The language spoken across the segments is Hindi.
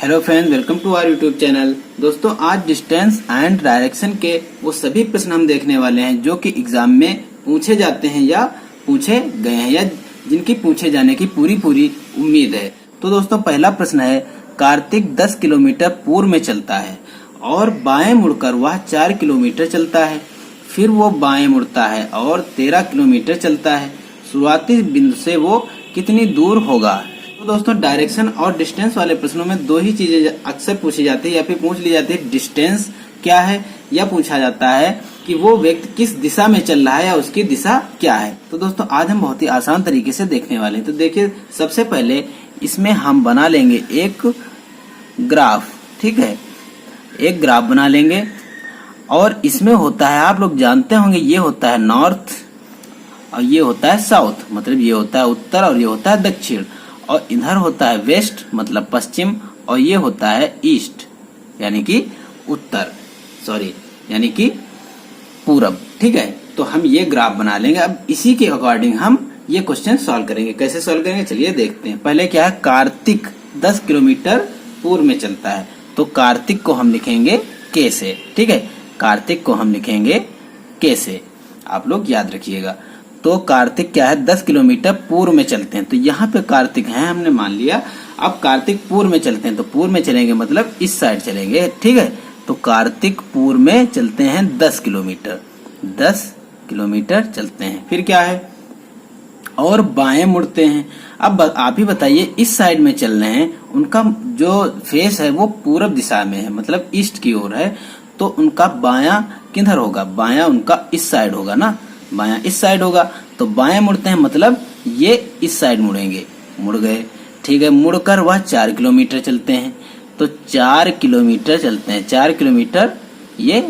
Hello friends, welcome to our YouTube channel. दोस्तों, आज डिस्टेंस एंड डायरेक्शन के वो सभी प्रश्न हम देखने वाले हैं जो कि एग्जाम में पूछे जाते हैं या पूछे गए हैं या जिनकी पूछे जाने की पूरी उम्मीद है। तो दोस्तों, पहला प्रश्न है, कार्तिक 10 किलोमीटर पूर्व में चलता है और बाएं मुड़कर वह 4 किलोमीटर चलता है। फिर वो बाएं मुड़ता है और 13 किलोमीटर चलता है। शुरुआती बिंदु से वो कितनी दूर होगा? तो दोस्तों, डायरेक्शन और डिस्टेंस वाले प्रश्नों में दो ही चीजें अक्सर पूछी जाती है या फिर पूछ ली जाती है, डिस्टेंस क्या है या पूछा जाता है कि वो व्यक्ति किस दिशा में चल रहा है या उसकी दिशा क्या है। तो दोस्तों, आज हम बहुत ही आसान तरीके से देखने वाले हैं। तो देखिए, सबसे पहले इसमें हम बना लेंगे एक ग्राफ। ठीक है, एक ग्राफ बना लेंगे और इसमें होता है, आप लोग जानते होंगे, ये होता है नॉर्थ और ये होता है साउथ, मतलब ये होता है उत्तर और ये होता है दक्षिण, और इधर होता है वेस्ट मतलब पश्चिम, और ये होता है ईस्ट यानी कि उत्तर, यानी कि पूरब। ठीक है, तो हम ये ग्राफ बना लेंगे। अब इसी के अकॉर्डिंग हम ये क्वेश्चन सॉल्व करेंगे। कैसे सॉल्व करेंगे, चलिए देखते हैं। पहले क्या है, कार्तिक 10 किलोमीटर पूर्व में चलता है, तो कार्तिक को हम लिखेंगे के से। ठीक है, कार्तिक को हम लिखेंगे के से, आप लोग याद रखिएगा। तो कार्तिक क्या है, 10 किलोमीटर पूर्व में चलते हैं, तो यहाँ पे कार्तिक है, हमने मान लिया। अब कार्तिक पूर्व में चलते हैं, तो पूर्व में चलेंगे मतलब इस साइड चलेंगे। ठीक है, तो कार्तिक पूर्व में चलते हैं 10 किलोमीटर, 10 किलोमीटर चलते हैं। फिर क्या है, और बाएं मुड़ते हैं। अब आप ही बताइए, इस साइड में चल रहे हैं, उनका जो फेस है वो पूरब दिशा में है, मतलब ईस्ट की ओर है, तो उनका बायां किधर होगा, बायां उनका इस साइड होगा ना, बायां इस साइड होगा। तो बाएं मुड़ते हैं मतलब ये इस साइड मुड़ेंगे, मुड़ गए। ठीक है, मुड़कर वह 4 किलोमीटर चलते हैं, तो 4 किलोमीटर चलते हैं, 4 किलोमीटर ये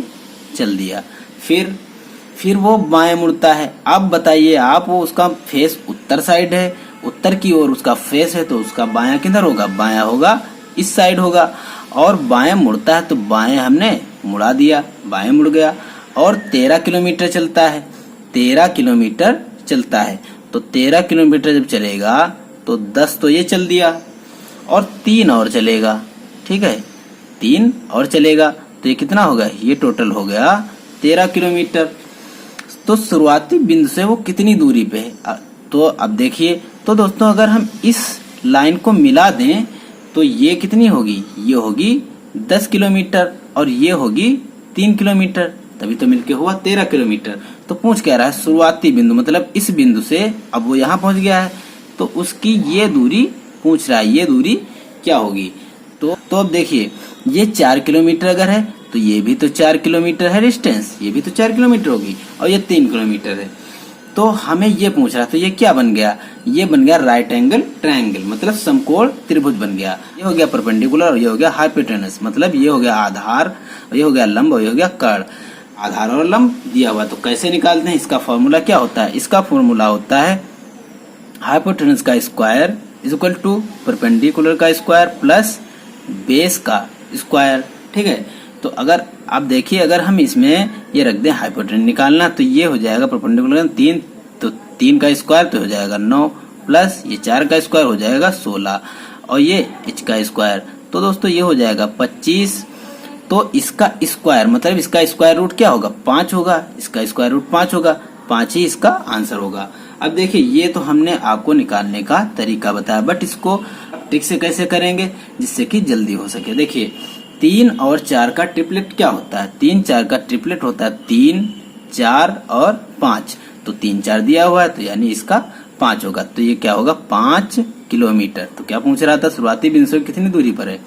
चल दिया। फिर वो बाएं मुड़ता है। अब बताइए आप, वो उसका फेस उत्तर साइड है, उत्तर की ओर उसका फेस है, तो उसका बायां किधर होगा, बायां होगा इस साइड होगा। और बाएं मुड़ता है तो बाएं हमने मुड़ा दिया, बाएं मुड़ गया। और 13 किलोमीटर चलता है, 13 किलोमीटर चलता है, तो 13 किलोमीटर जब चलेगा तो 10 तो ये चल दिया और 3 और चलेगा। ठीक है, 3 और चलेगा, तो ये कितना होगा, ये टोटल हो गया 13 किलोमीटर। तो शुरुआती बिंदु से वो कितनी दूरी पे है, तो अब देखिए। तो दोस्तों, अगर हम इस लाइन को मिला दें तो ये कितनी होगी, ये होगी 10 किलोमीटर और ये होगी 3 किलोमीटर, तभी तो मिलके हुआ 13 किलोमीटर। तो पूछ क्या रहा है, शुरुआती बिंदु मतलब इस बिंदु से, अब वो यहाँ पहुंच गया है तो उसकी ये दूरी पूछ रहा है, ये दूरी क्या होगी। तो अब देखिए, ये 4 किलोमीटर अगर है तो ये भी तो 4 किलोमीटर है डिस्टेंस, ये भी तो 4 किलोमीटर होगी, और ये 3 किलोमीटर है। तो हमें ये पूछ रहा है, तो ये क्या बन गया, ये बन गया राइट एंगल ट्रायंगल, मतलब समकोण त्रिभुज बन गया। ये हो गया परपेंडिकुलर और ये हो गया हाइपोटेनस, मतलब ये हो गया आधार और ये हो गया लंब और ये हो गया कर्ण। आधार और लंब दिया हुआ, तो कैसे निकालते हैं, इसका फॉर्मूला क्या होता है, इसका फॉर्मूला होता है हाइपोटेनस का square is equal to perpendicular का स्क्वायर प्लस बेस का स्क्वायर। ठीक है, तो अगर आप देखिए, अगर हम इसमें ये रख दें हाइपोटेनस निकालना, तो ये हो जाएगा परपेंडिकुलर 3, तो 3 का स्क्वायर तो हो जाएगा 9 प्लस ये 4 का स्क्वायर हो जाएगा 16 और ये h का स्क्वायर, तो दोस्तों ये हो जाएगा 25। तो इसका स्क्वायर मतलब इसका स्क्वायर रूट क्या होगा, 5 होगा, इसका स्क्वायर रूट 5 होगा, 5 ही इसका आंसर होगा। अब देखिए, ये तो हमने आपको निकालने का तरीका बताया, बट इसको ट्रिक से कैसे करेंगे जिससे कि जल्दी हो सके। देखिए, 3 और 4 का ट्रिपलेट क्या होता है, 3 4 का ट्रिपलेट होता है 3 4 और 5, तो 3 4 दिया हुआ है, तो यानी इसका 5 होगा, तो ये क्या होगा 5 किलोमीटर। तो क्या पूछ रहा था, शुरुआती बिंदु से कितनी दूरी पर है,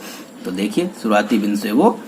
तो देखिए शुरुआती बिंदु से वो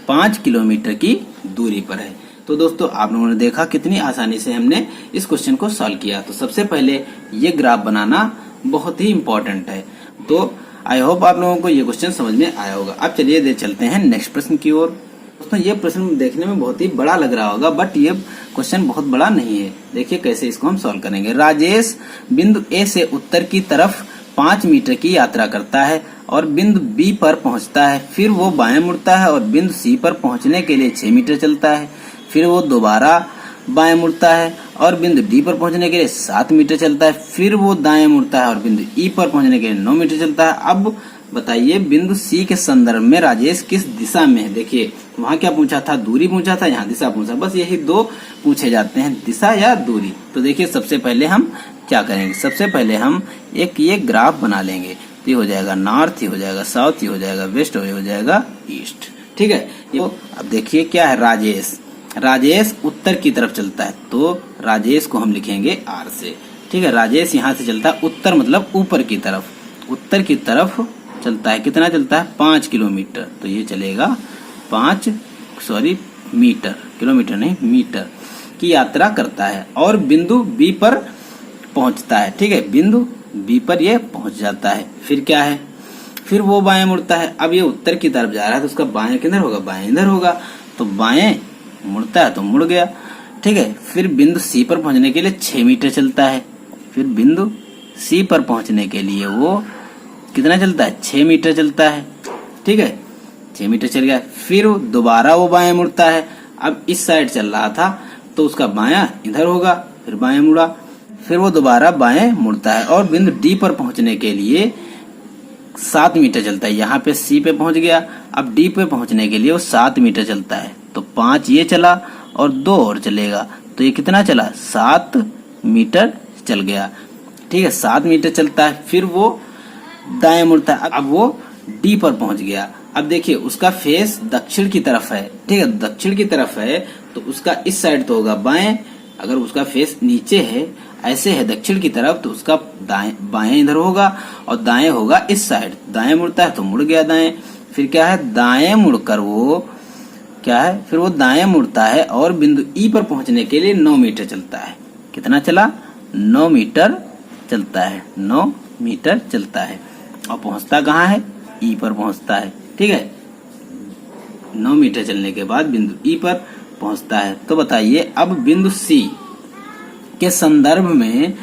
5 किलोमीटर की दूरी पर है। तो दोस्तों, आप लोगों ने देखा कितनी आसानी से हमने इस क्वेश्चन को सॉल्व किया। तो सबसे पहले ये ग्राफ बनाना बहुत ही इम्पोर्टेंट है। तो आई होप आप लोगों को ये क्वेश्चन समझ में आया होगा। अब चलिए चलते हैं नेक्स्ट प्रश्न की ओर। दोस्तों, ये प्रश्न देखने में बहुत ही बड़ा लग रहा होगा, बट ये क्वेश्चन बहुत बड़ा नहीं है। देखिए कैसे इसको हम सॉल्व करेंगे। राजेश बिंदु ए से उत्तर की तरफ 5 मीटर की यात्रा करता है और बिंदु बी पर पहुंचता है। फिर वो बाएं मुड़ता है और बिंदु सी पर पहुंचने के लिए 6 मीटर चलता है। फिर वो दोबारा बाएं मुड़ता है और बिंदु डी पर पहुंचने के लिए 7 मीटर चलता है। फिर वो दाएं मुड़ता है और बिंदु ई पर पहुंचने के लिए 9 मीटर चलता है। अब बताइए बिंदु सी के संदर्भ में राजेश किस दिशा में है। देखिए वहां क्या पूछा था, दूरी पूछा था, यहाँ दिशा पूछा, बस यही दो पूछे जाते हैं, दिशा या दूरी। तो देखिए सबसे पहले हम क्या करेंगे, सबसे पहले हम एक ये ग्राफ बना लेंगे। तो ये हो जाएगा नॉर्थ, ये हो जाएगा साउथ, ये हो जाएगा वेस्ट और ये हो जाएगा ईस्ट। ठीक है, अब देखिए क्या है, राजेश उत्तर की तरफ चलता है, तो राजेश को हम लिखेंगे आर से। ठीक है, राजेश यहाँ से चलता है उत्तर मतलब ऊपर की तरफ, उत्तर की तरफ चलता है। कितना चलता है, 5 किलोमीटर। तो ये चलेगा 5 मीटर, किलोमीटर नहीं मीटर की यात्रा करता है और बिंदु बी पर पहुंचता है। ठीक है, बिंदु बी पर ये पहुंच जाता है। फिर क्या है, फिर वो बाएं मुड़ता है। अब ये उत्तर की तरफ जा रहा है तो उसका बाएं किधर होगा, बाएं इधर होगा। तो बाएं मुड़ता है तो मुड़ गया। ठीक है, फिर बिंदु सी पर पहुंचने के लिए 6 मीटर चलता है। फिर बिंदु सी पर पहुंचने के लिए वो कितना चलता है, 6 मीटर चलता है। ठीक है, 6 मीटर चल गया। फिर दोबारा वो बाएं मुड़ता है। अब इस साइड चल रहा था तो उसका बायां इधर होगा, फिर बाएं मुड़ा। फिर वो दोबारा बाएं मुड़ता है और बिंदु डी पर पहुंचने के लिए 7 मीटर चलता है। यहाँ पे सी पे पहुंच गया, अब डी पे पहुंचने के लिए वो 7 मीटर चलता है। तो 5 ये चला और 2 और चलेगा, तो ये कितना चला, 7 मीटर चल गया। ठीक है, 7 मीटर चलता है। फिर वो दाएं मुड़ता है, अब वो डी पर पहुंच गया। अब देखिए उसका फेस दक्षिण की तरफ है। ठीक है, दक्षिण की तरफ है तो उसका इस साइड तो होगा बाएं। अगर उसका फेस नीचे है, ऐसे है दक्षिण की तरफ, तो उसका बाएं इधर होगा और दाएं होगा इस साइड। दाएं मुड़ता है तो मुड़ गया दाएं। फिर क्या है, दाएं मुड़कर वो क्या है, फिर वो दाएं मुड़ता है और बिंदु ई पर पहुंचने के लिए 9 मीटर चलता है। कितना चला, 9 मीटर चलता है, 9 मीटर चलता है और पहुंचता कहाँ है, ई पर पहुंचता है। ठीक है, 9 मीटर चलने के बाद बिंदु ई पर पहुंचता है। तो बताइए अब बिंदु सी के संदर्भ में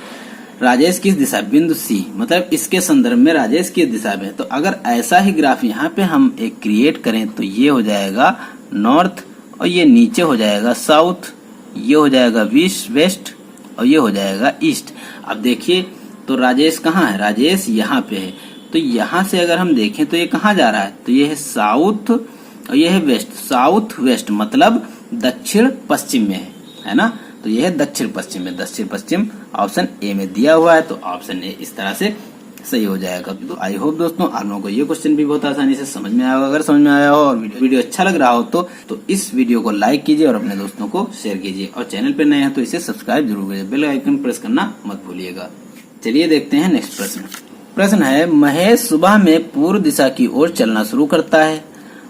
राजेश किस दिशा, बिंदु सी मतलब इसके संदर्भ में राजेश किस दिशा में। तो अगर ऐसा ही ग्राफ यहाँ पे हम एक क्रिएट करें तो ये हो जाएगा नॉर्थ और ये नीचे हो जाएगा साउथ, ये हो जाएगा वेस्ट और ये हो जाएगा ईस्ट। अब देखिए तो राजेश कहाँ है, राजेश यहाँ पे है। तो यहाँ से अगर हम देखें तो ये कहाँ जा रहा है, तो ये है साउथ और ये है वेस्ट। साउथ वेस्ट मतलब दक्षिण पश्चिम में है ना। तो ये है दक्षिण पश्चिम में, दक्षिण पश्चिम ऑप्शन ए में दिया हुआ है। तो ऑप्शन ए इस तरह से सही हो जाएगा। तो आई होप दोस्तों आप लोगों को ये क्वेश्चन भी बहुत आसानी से समझ में आया होगा। अगर समझ में आया हो और वीडियो अच्छा लग रहा हो तो इस वीडियो को लाइक कीजिए और अपने दोस्तों को शेयर कीजिए और चैनल पर नए हैं तो इसे सब्सक्राइब जरूर कीजिए, बेल आइकन प्रेस करना मत भूलिएगा। चलिए देखते हैं नेक्स्ट प्रश्न। प्रश्न है, महेश सुबह में पूर्व दिशा की ओर चलना शुरू करता है।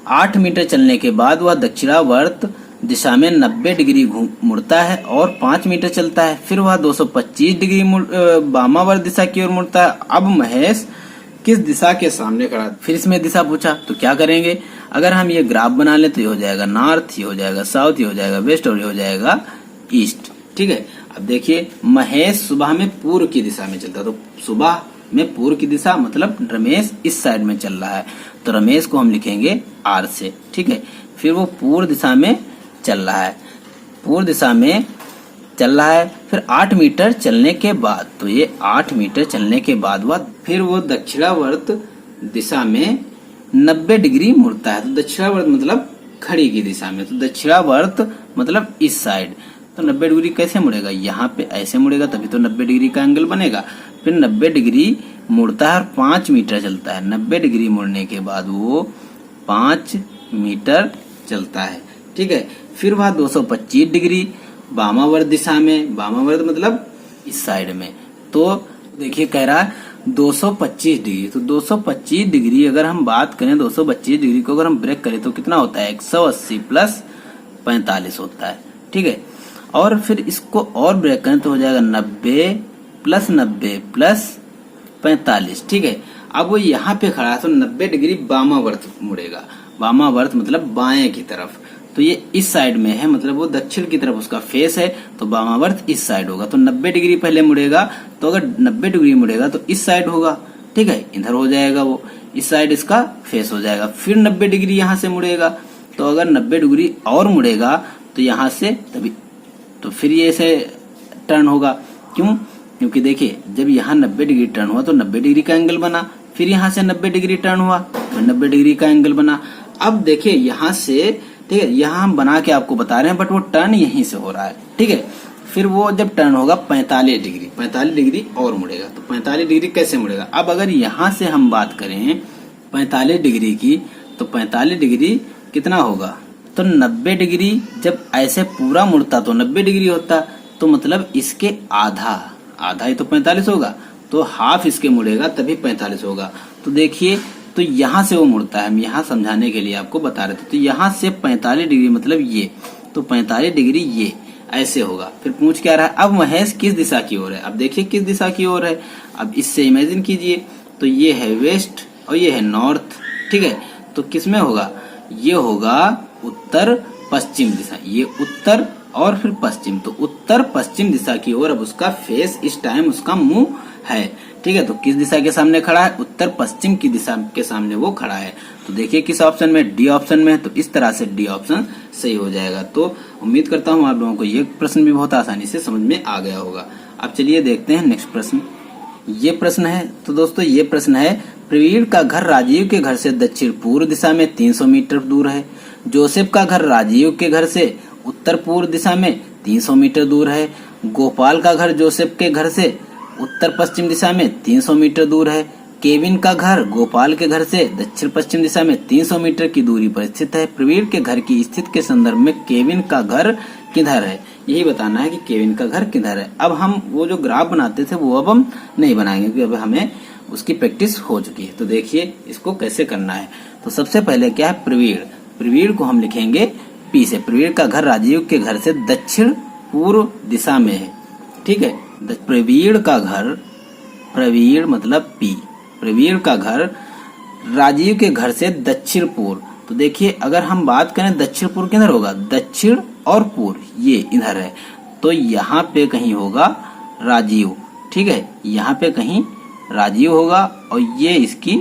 8 मीटर चलने के बाद वह दक्षिणावर्त दिशा में 90 डिग्री मुड़ता है और 5 मीटर चलता है। फिर वह 225 डिग्री वामावर्त दिशा की ओर मुड़ता है। अब महेश किस दिशा के सामने खड़ा, फिर इसमें दिशा पूछा तो क्या करेंगे। अगर हम ये ग्राफ बना ले तो ये हो जाएगा नॉर्थ, ये हो जाएगा साउथ, ये हो जाएगा वेस्ट और ये हो जाएगा ईस्ट। ठीक है, अब देखिए महेश सुबह में पूर्व की दिशा में चलता है। तो सुबह में पूर्व की दिशा मतलब रमेश इस साइड में चल रहा है, तो रमेश को हम लिखेंगे आर से। ठीक है, फिर वो पूर्व दिशा में चल रहा है, पूर्व दिशा में चल रहा है। फिर 8 मीटर चलने के बाद, तो ये 8 मीटर चलने के बाद फिर वो दक्षिणावर्त दिशा में 90 डिग्री मुड़ता है। तो दक्षिणावर्त मतलब खड़ी की दिशा में, तो दक्षिणावर्त मतलब इस साइड। तो 90 डिग्री कैसे मुड़ेगा, यहाँ पे ऐसे मुड़ेगा तभी तो 90 डिग्री का एंगल बनेगा। फिर 90 डिग्री मुड़ता है और 5 मीटर चलता है। 90 डिग्री मुड़ने के बाद वो 5 मीटर चलता है। ठीक है, फिर वह 225 डिग्री वामावर्त दिशा में, वामावर्त मतलब इस साइड में। तो देखिए कह रहा है 225 डिग्री, तो 225 डिग्री अगर हम बात करें 225 डिग्री को अगर हम ब्रेक करें तो कितना होता है, 180 प्लस 45 होता है। ठीक है, और फिर इसको और ब्रेक करें तो हो जाएगा 90 प्लस 90 प्लस 45। ठीक है, अब वो यहाँ पे खड़ा है तो 90 डिग्री वामावर्त मुड़ेगा। वामावर्त मतलब बाएं की तरफ, तो ये इस साइड में है मतलब वो दक्षिण की तरफ उसका फेस है, तो वामावर्त इस साइड होगा। तो 90 डिग्री पहले मुड़ेगा, तो अगर 90 डिग्री मुड़ेगा तो इस साइड होगा। ठीक है, इधर हो जाएगा वो, इस साइड इसका फेस हो जाएगा। फिर 90 डिग्री यहाँ से मुड़ेगा, तो अगर 90 डिग्री और मुड़ेगा तो यहाँ से तभी, तो फिर ये ऐसे टर्न होगा। क्यों, क्योंकि देखिए जब यहाँ 90 डिग्री टर्न हुआ तो 90 डिग्री का एंगल बना, फिर यहाँ से 90 डिग्री टर्न हुआ, फिर 90 डिग्री का एंगल बना। अब देखिए यहाँ से, ठीक है, यहाँ हम बना के आपको बता रहे हैं, बट वो टर्न यहीं से हो रहा है, ठीक है। फिर वो जब टर्न होगा 45 डिग्री और मुड़ेगा। तो 45 डिग्री कैसे मुड़ेगा? अब अगर यहाँ से हम बात करें 45 डिग्री की, तो 45 डिग्री कितना होगा? तो 90 डिग्री जब ऐसे पूरा मुड़ता तो 90 डिग्री होता, तो मतलब इसके आधा ही तो 45 होगा, तो हाफ इसके मुड़ेगा तभी 45 होगा। तो देखिए, तो यहाँ से वो मुड़ता है, हम यहाँ समझाने के लिए आपको बता रहे थे। तो यहाँ से 45 डिग्री मतलब ये, तो 45 डिग्री ये ऐसे होगा। फिर पूछ क्या रहा है? अब महेश किस दिशा की ओर है? अब देखिए किस दिशा की ओर है। अब इससे इमेजिन कीजिए, तो ये है वेस्ट और ये है नॉर्थ, ठीक है। तो किस में होगा? ये होगा उत्तर पश्चिम दिशा, ये उत्तर और फिर पश्चिम, तो उत्तर पश्चिम दिशा की ओर अब उसका फेस, इस टाइम उसका मुंह है, ठीक है। तो किस दिशा के सामने खड़ा है? उत्तर पश्चिम की दिशा के सामने वो खड़ा है। तो देखिए किस ऑप्शन में? डी ऑप्शन में। तो इस तरह से डी ऑप्शन सही हो जाएगा। तो उम्मीद करता हूँ आप लोगों को ये प्रश्न भी बहुत आसानी से समझ में आ गया होगा। अब चलिए देखते हैं नेक्स्ट प्रश्न। ये प्रश्न है, तो दोस्तों ये प्रश्न है, प्रवीण का घर राजीव के घर से दक्षिण पूर्व दिशा में 300 मीटर दूर है। जोसेफ का घर राजीव के घर से उत्तर पूर्व दिशा में 300 मीटर दूर है। गोपाल का घर जोसेफ के घर से उत्तर पश्चिम दिशा में 300 मीटर दूर है। केविन का घर गोपाल के घर से दक्षिण पश्चिम दिशा में 300 मीटर की दूरी पर स्थित है। प्रवीण के घर की स्थिति के संदर्भ में केविन का घर किधर है? यही बताना है कि केविन का घर किधर है। अब हम वो जो ग्राफ बनाते थे वो अब हम नहीं बनाएंगे, क्योंकि अब हमें उसकी प्रैक्टिस हो चुकी है। तो देखिए इसको कैसे करना है। तो सबसे पहले क्या है? प्रवीण को हम लिखेंगे पी से। प्रवीण का घर राजीव के घर से दक्षिण पूर्व दिशा में है, ठीक है। प्रवीण का घर, प्रवीण मतलब पी, प्रवीण का घर राजीव के घर से दक्षिण पूर्व। तो देखिए अगर हम बात करें दक्षिण पूर्व किधर होगा? दक्षिण और पूर्व ये इधर है, तो यहाँ पे कहीं होगा राजीव, ठीक है। यहाँ पे कहीं राजीव होगा और ये इसकी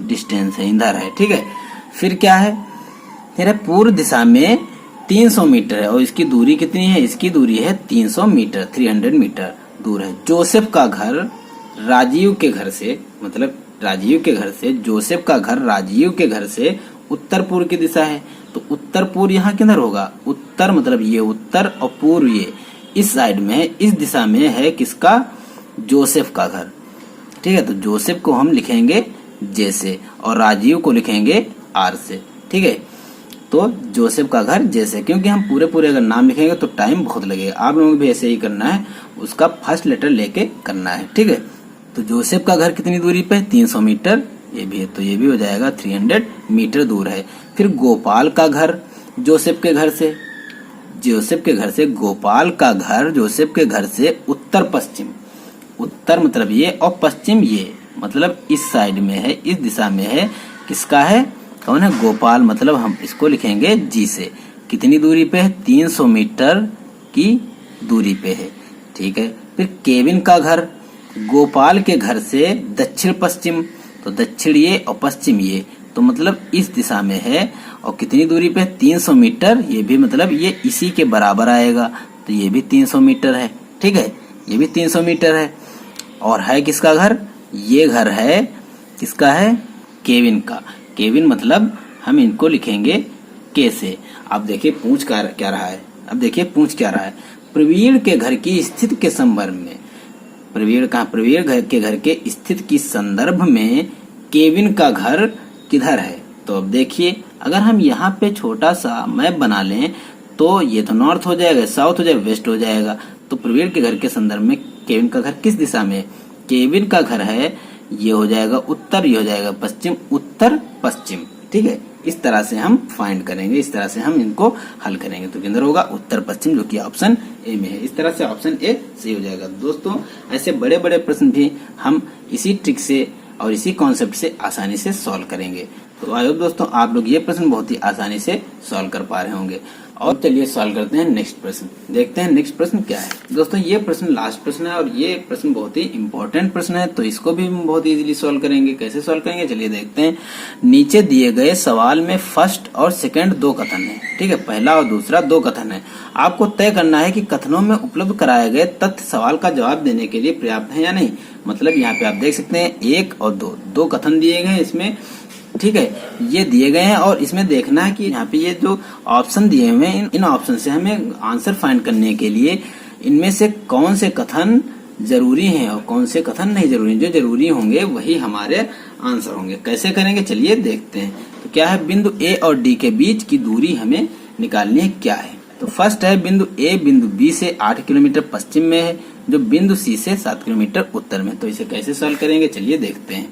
डिस्टेंस है, इधर है, ठीक है। फिर क्या है? तेरे पूर्व दिशा में 300 मीटर है और इसकी दूरी कितनी है? इसकी दूरी है 300 मीटर, 300 मीटर दूर है। जोसेफ का घर राजीव के घर से, मतलब राजीव के घर से, जोसेफ का घर राजीव के घर से उत्तर पूर्व की दिशा है। तो उत्तर पूर्व यहाँ किधर होगा? उत्तर मतलब ये उत्तर और पूर्व ये इस साइड में है, इस दिशा में है किसका? जोसेफ का घर, ठीक है। तो जोसेफ को हम लिखेंगे जे से और राजीव को लिखेंगे आर से, ठीक है। तो जोसेफ का घर जैसे, क्योंकि हम पूरे अगर नाम लिखेंगे तो टाइम बहुत लगेगा। आप लोगों को भी ऐसे ही करना है, उसका फर्स्ट लेटर लेके करना है, ठीक है। तो जोसेफ का घर कितनी दूरी पे? 300 मीटर, ये भी है, तो ये भी हो जाएगा 300 मीटर दूर है। फिर गोपाल का घर जोसेफ के घर से, गोपाल का घर जोसेफ के घर से उत्तर पश्चिम, उत्तर मतलब ये और पश्चिम ये, मतलब इस साइड में है, इस दिशा में है। किसका है? कौन है? गोपाल, मतलब हम इसको लिखेंगे जी से। कितनी दूरी पे है? 300 मीटर की दूरी पे है, ठीक है। फिर केविन का घर गोपाल के घर से दक्षिण पश्चिम, तो दक्षिण ये और पश्चिम ये, तो मतलब इस दिशा में है और कितनी दूरी पे? 300 मीटर, ये भी मतलब ये इसी के बराबर आएगा, तो ये भी 300 मीटर है, ठीक है। ये भी 300 मीटर है। और है किसका घर? ये घर है किसका है? केविन का। केविन मतलब हम इनको लिखेंगे के से। अब देखिए पूछ क्या रहा है? अब देखिए पूछ क्या रहा है? प्रवीण के घर की स्थिति के संदर्भ में, प्रवीण के घर के स्थिति की संदर्भ में केविन का घर किधर है? तो अब देखिए अगर हम यहाँ पे छोटा सा मैप बना लें तो ये तो नॉर्थ हो जाएगा, साउथ हो जाएगा, वेस्ट हो जाएगा। तो प्रवीण के घर के संदर्भ में केविन का घर किस दिशा में? केविन का घर है, ये हो जाएगा उत्तर, ये हो जाएगा पश्चिम, उत्तर पश्चिम, ठीक है। इस तरह से हम फाइंड करेंगे, इस तरह से हम इनको हल करेंगे। तो किधर होगा? उत्तर पश्चिम, जो कि ऑप्शन ए में है। इस तरह से ऑप्शन ए सही हो जाएगा। दोस्तों ऐसे बड़े बड़े प्रश्न भी हम इसी ट्रिक से और इसी कॉन्सेप्ट से आसानी से सॉल्व करेंगे। तो आई होप दोस्तों आप लोग ये प्रश्न बहुत ही आसानी से सॉल्व कर पा रहे होंगे। और चलिए सॉल्व करते हैं नेक्स्ट प्रश्न। देखते हैं नेक्स्ट प्रश्न क्या है। दोस्तों ये प्रश्न लास्ट प्रश्न है और ये प्रश्न बहुत ही इंपॉर्टेंट प्रश्न है, तो इसको भी हम बहुत इजीली सॉल्व करेंगे। कैसे सॉल्व करेंगे चलिए देखते हैं। नीचे दिए गए सवाल में फर्स्ट और सेकंड दो कथन है, ठीक है, पहला और दूसरा दो कथन है। आपको तय करना है कि कथनों में उपलब्ध कराए गए तथ्य सवाल का जवाब देने के लिए पर्याप्त है या नहीं। मतलब यहाँ पे आप देख सकते हैं 1 और 2 दो कथन दिए गए हैं इसमें, ठीक है, ये दिए गए हैं और इसमें देखना है कि यहाँ पे ये जो ऑप्शन दिए हुए हैं इन ऑप्शन से हमें आंसर फाइंड करने के लिए इनमें से कौन से कथन जरूरी हैं और कौन से कथन नहीं जरूरी। जो जरूरी होंगे वही हमारे आंसर होंगे। कैसे करेंगे चलिए देखते हैं। तो क्या है, बिंदु ए और डी के बीच की दूरी हमें निकालनी है। क्या है, तो फर्स्ट है बिंदु ए बिंदु बी से 8 किलोमीटर पश्चिम में है, जो बिंदु सी से 7 किलोमीटर उत्तर में। तो इसे कैसे सॉल्व करेंगे चलिए देखते हैं।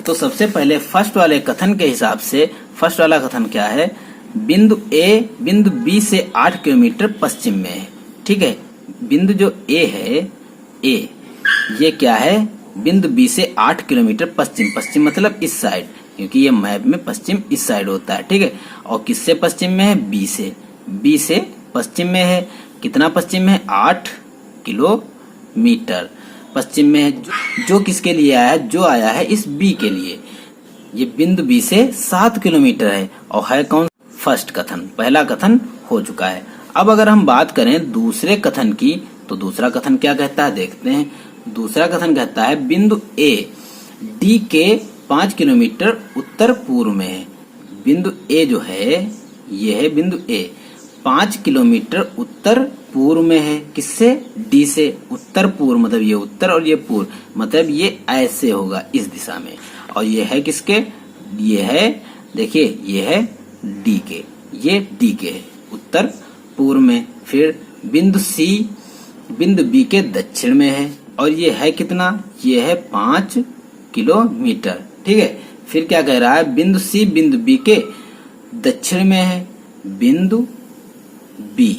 तो सबसे पहले फर्स्ट वाले कथन के हिसाब से फर्स्ट वाला कथन क्या है, बिंदु ए बिंदु बी से 8 किलोमीटर पश्चिम में है, ठीक है। बिंदु जो ए है, ए ये क्या है, बिंदु बी से 8 किलोमीटर पश्चिम, पश्चिम मतलब इस साइड, क्योंकि ये मैप में पश्चिम इस साइड होता है, ठीक है। और किससे पश्चिम में है, बी से, बी से पश्चिम में है। कितना पश्चिम में है, 8 किलोमीटर पश्चिम में है। जो किसके लिए आया है, जो आया है इस बी के लिए। ये बिंदु बी से 7 किलोमीटर है और है कौन, फर्स्ट कथन, पहला कथन हो चुका है। अब अगर हम बात करें दूसरे कथन की, तो दूसरा कथन क्या कहता है देखते हैं। दूसरा कथन कहता है बिंदु ए डी के 5 किलोमीटर उत्तर पूर्व में है। बिंदु ए जो है ये है बिंदु ए 5 किलोमीटर उत्तर पूर्व में है, किससे, डी से। उत्तर पूर्व मतलब ये उत्तर और ये पूर्व, मतलब ये ऐसे होगा इस दिशा में। और ये है किसके, ये है, देखिए ये है डी के, ये डी के है उत्तर पूर्व में। फिर बिंदु सी बिंदु बी के दक्षिण में है और ये है कितना, ये है 5 किलोमीटर, ठीक है। फिर क्या कह रहा है, बिंदु सी बिंदु बी के दक्षिण में है। बिंदु बी,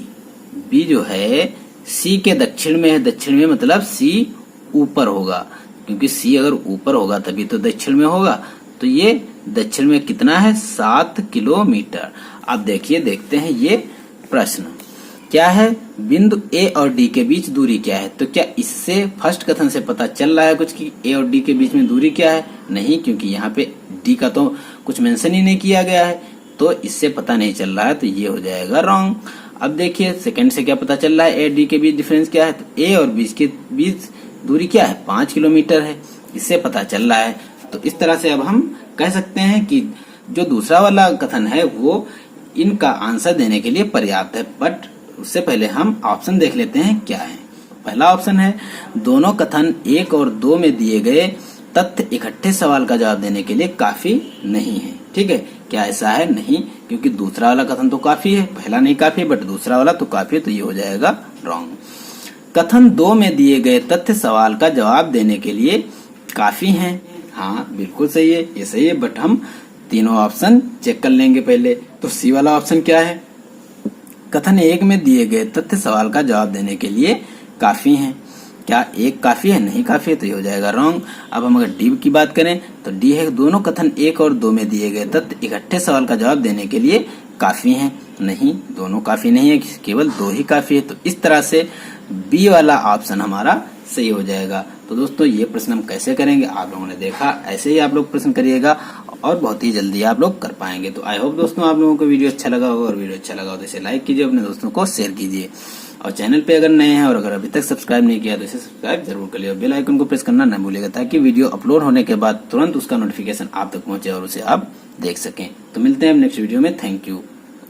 बी जो है सी के दक्षिण में है, दक्षिण में मतलब सी ऊपर होगा, क्योंकि सी अगर ऊपर होगा तभी तो दक्षिण में होगा। तो ये दक्षिण में कितना है, 7 किलोमीटर। अब देखिए देखते हैं ये प्रश्न क्या है, बिंदु ए और डी के बीच दूरी क्या है। तो क्या इससे फर्स्ट कथन से पता चल रहा है कुछ कि ए और डी के बीच में दूरी क्या है, नहीं, क्योंकि यहाँ पे डी का तो कुछ मेंशन ही नहीं किया गया है, तो इससे पता नहीं चल रहा है, तो ये हो जाएगा रॉन्ग। अब देखिए सेकंड से क्या पता चल रहा है, ए डी के बीच डिफरेंस क्या है, तो ए और बी के बीच दूरी क्या है, 5 किलोमीटर है, इससे पता चल रहा है। तो इस तरह से अब हम कह सकते हैं कि जो दूसरा वाला कथन है वो इनका आंसर देने के लिए पर्याप्त है। बट उससे पहले हम ऑप्शन देख लेते हैं क्या है। पहला ऑप्शन है, दोनों कथन 1 और 2 में दिए गए तथ्य इकट्ठे सवाल का जवाब देने के लिए काफी नहीं है, ठीक है। क्या ऐसा है, नहीं, क्योंकि दूसरा वाला कथन तो काफी है, पहला नहीं काफी, बट दूसरा वाला तो काफी है, तो ये हो जाएगा रॉन्ग। कथन 2 में दिए गए तथ्य सवाल का जवाब देने के लिए काफी हैं। हाँ बिल्कुल सही है, ये सही है, बट हम तीनों ऑप्शन चेक कर लेंगे पहले। तो सी वाला ऑप्शन क्या है, कथन 1 में दिए गए तथ्य सवाल का जवाब देने के लिए काफी हैं। क्या 1 काफी है, नहीं काफी है, तो ये हो जाएगा रॉन्ग। अब हम अगर डी की बात करें तो डी है, दोनों कथन 1 और 2 में दिए गए तथ्य इकट्ठे सवाल का जवाब देने के लिए काफी हैं। नहीं, दोनों काफी नहीं है, केवल 2 ही काफी है। तो इस तरह से बी वाला ऑप्शन हमारा सही हो जाएगा। तो दोस्तों ये प्रश्न हम कैसे करेंगे आप लोगों ने देखा, ऐसे ही आप लोग प्रश्न करिएगा और बहुत ही जल्दी आप लोग कर पाएंगे। तो आई होप दोस्तों आप लोगों को वीडियो अच्छा लगा होगा, और वीडियो अच्छा लगा हो तो इसे लाइक कीजिए, अपने दोस्तों को शेयर कीजिए, और चैनल पे अगर नए हैं और अगर अभी तक सब्सक्राइब नहीं किया तो इसे सब्सक्राइब जरूर कर लिया, बेल आइकन को प्रेस करना न भूलिएगा, ताकि वीडियो अपलोड होने के बाद तुरंत उसका नोटिफिकेशन आप तक पहुंचे और उसे आप देख सकें। तो मिलते हैं नेक्स्ट वीडियो में। Thank you.